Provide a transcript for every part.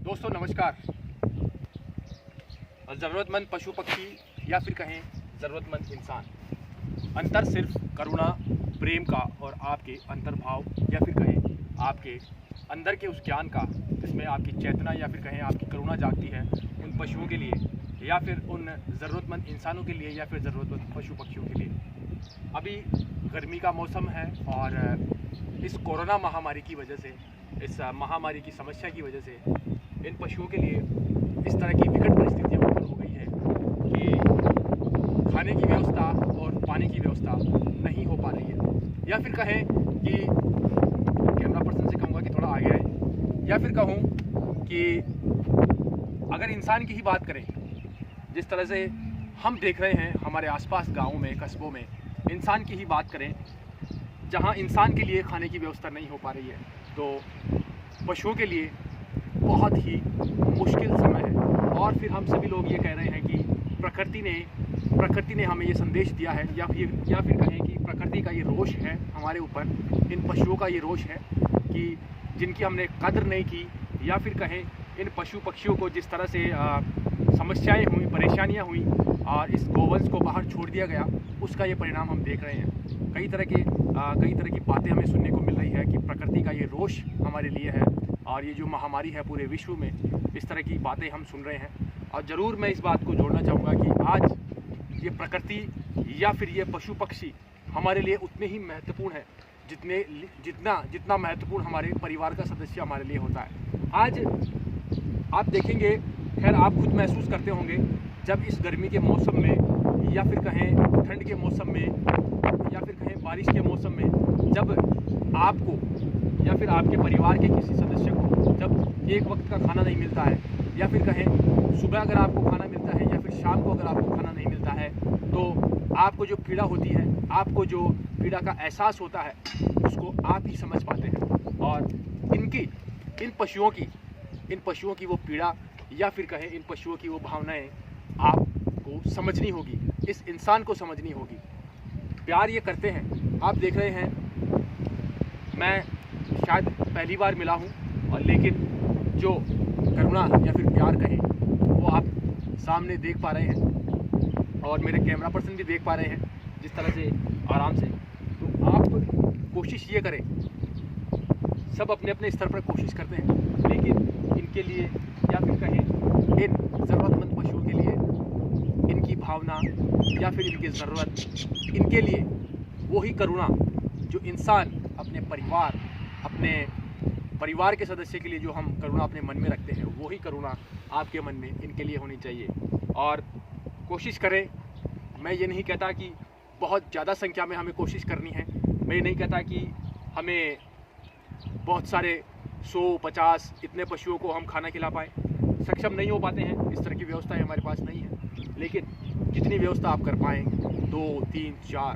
दोस्तों नमस्कार। ज़रूरतमंद पशु पक्षी या फिर कहें ज़रूरतमंद इंसान, अंतर सिर्फ करुणा प्रेम का और आपके अंतर्भाव या फिर कहें आपके अंदर के उस ज्ञान का, जिसमें आपकी चेतना या फिर कहें आपकी करुणा जागती है उन पशुओं के लिए या फिर उन ज़रूरतमंद इंसानों के लिए या फिर ज़रूरतमंद पशु पक्षियों के लिए। अभी गर्मी का मौसम है और इस कोरोना महामारी की वजह से, इस महामारी की समस्या की वजह से इन पशुओं के लिए इस तरह की विकट परिस्थितियाँ उत्पन्न हो गई है कि खाने की व्यवस्था और पानी की व्यवस्था नहीं हो पा रही है। या फिर कहें कि कैमरा पर्सन से कहूँगा कि थोड़ा आगे आए, या फिर कहूँ कि अगर इंसान की ही बात करें, जिस तरह से हम देख रहे हैं हमारे आसपास गाँवों में, कस्बों में, इंसान की ही बात करें जहाँ इंसान के लिए खाने की व्यवस्था नहीं हो पा रही है, तो पशुओं के लिए बहुत ही मुश्किल समय है। और फिर हम सभी लोग ये कह रहे हैं कि प्रकृति ने हमें ये संदेश दिया है, या फिर कहें कि प्रकृति का ये रोष है हमारे ऊपर, इन पशुओं का ये रोष है कि जिनकी हमने कद्र नहीं की, या फिर कहें इन पशु पक्षियों को जिस तरह से समस्याएं हुई, परेशानियां हुई और इस गोवंश को बाहर छोड़ दिया गया, उसका ये परिणाम हम देख रहे हैं। कई तरह की बातें हमें सुनने को मिल रही है कि प्रकृति का ये रोष हमारे लिए है, और ये जो महामारी है पूरे विश्व में, इस तरह की बातें हम सुन रहे हैं। और ज़रूर मैं इस बात को जोड़ना चाहूँगा कि आज ये प्रकृति या फिर ये पशु पक्षी हमारे लिए उतने ही महत्वपूर्ण है जितना महत्वपूर्ण हमारे परिवार का सदस्य हमारे लिए होता है। आज आप देखेंगे, खैर आप खुद महसूस करते होंगे, जब इस गर्मी के मौसम में या फिर कहें ठंड के मौसम में या फिर कहें बारिश के मौसम में, जब आपको या फिर आपके परिवार के किसी सदस्य को जब एक वक्त का खाना नहीं मिलता है, या फिर कहें सुबह अगर आपको खाना मिलता है या फिर शाम को अगर आपको खाना नहीं मिलता है, तो आपको जो पीड़ा होती है, आपको जो पीड़ा का एहसास होता है, उसको आप ही समझ पाते हैं। और इन पशुओं की वो पीड़ा या फिर कहें इन पशुओं की वो भावनाएं आपको समझनी होगी, इस इंसान को समझनी होगी। प्यार ये करते हैं, आप देख रहे हैं, मैं शायद पहली बार मिला हूँ, और लेकिन जो करुणा या फिर प्यार कहें वो आप सामने देख पा रहे हैं और मेरे कैमरा पर्सन भी देख पा रहे हैं जिस तरह से आराम से। तो आप कोशिश ये करें, सब अपने अपने स्तर पर कोशिश करते हैं, लेकिन इनके लिए या फिर कहें इन ज़रूरतमंद पशुओं के लिए इनकी भावना या फिर इनकी ज़रूरत, इनके लिए वही करुणा जो इंसान अपने परिवार के सदस्य के लिए जो हम करुणा अपने मन में रखते हैं, वही करुणा आपके मन में इनके लिए होनी चाहिए। और कोशिश करें, मैं ये नहीं कहता कि बहुत ज़्यादा संख्या में हमें कोशिश करनी है, मैं ये नहीं कहता कि हमें बहुत सारे 100-50 इतने पशुओं को हम खाना खिला पाएँ, सक्षम नहीं हो पाते हैं, इस तरह की व्यवस्थाएं हमारे पास नहीं है। लेकिन जितनी व्यवस्था आप कर पाएँ, 2, 3, 4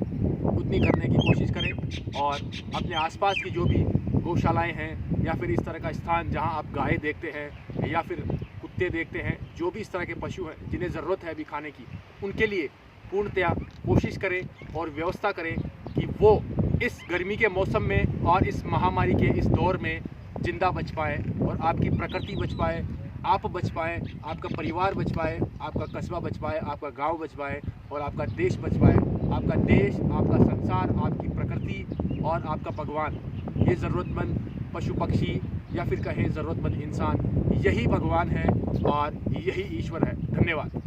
उतनी करने की कोशिश करें। और अपने आसपास की जो भी गौशालाएं हैं या फिर इस तरह का स्थान जहां आप गाय देखते हैं या फिर कुत्ते देखते हैं, जो भी इस तरह के पशु हैं जिन्हें ज़रूरत है अभी खाने की, उनके लिए पूर्णतया कोशिश करें और व्यवस्था करें कि वो इस गर्मी के मौसम में और इस महामारी के इस दौर में जिंदा बच पाए, और आपकी प्रकृति बच पाए, आप बच पाएँ, आपका परिवार बच पाए, आपका कस्बा बच पाए, आपका गांव बच पाए, और आपका देश बच पाए। आपका देश, आपका संसार, आपकी प्रकृति और आपका भगवान, ये ज़रूरतमंद पशु पक्षी या फिर कहें ज़रूरतमंद इंसान, यही भगवान है और यही ईश्वर है। धन्यवाद।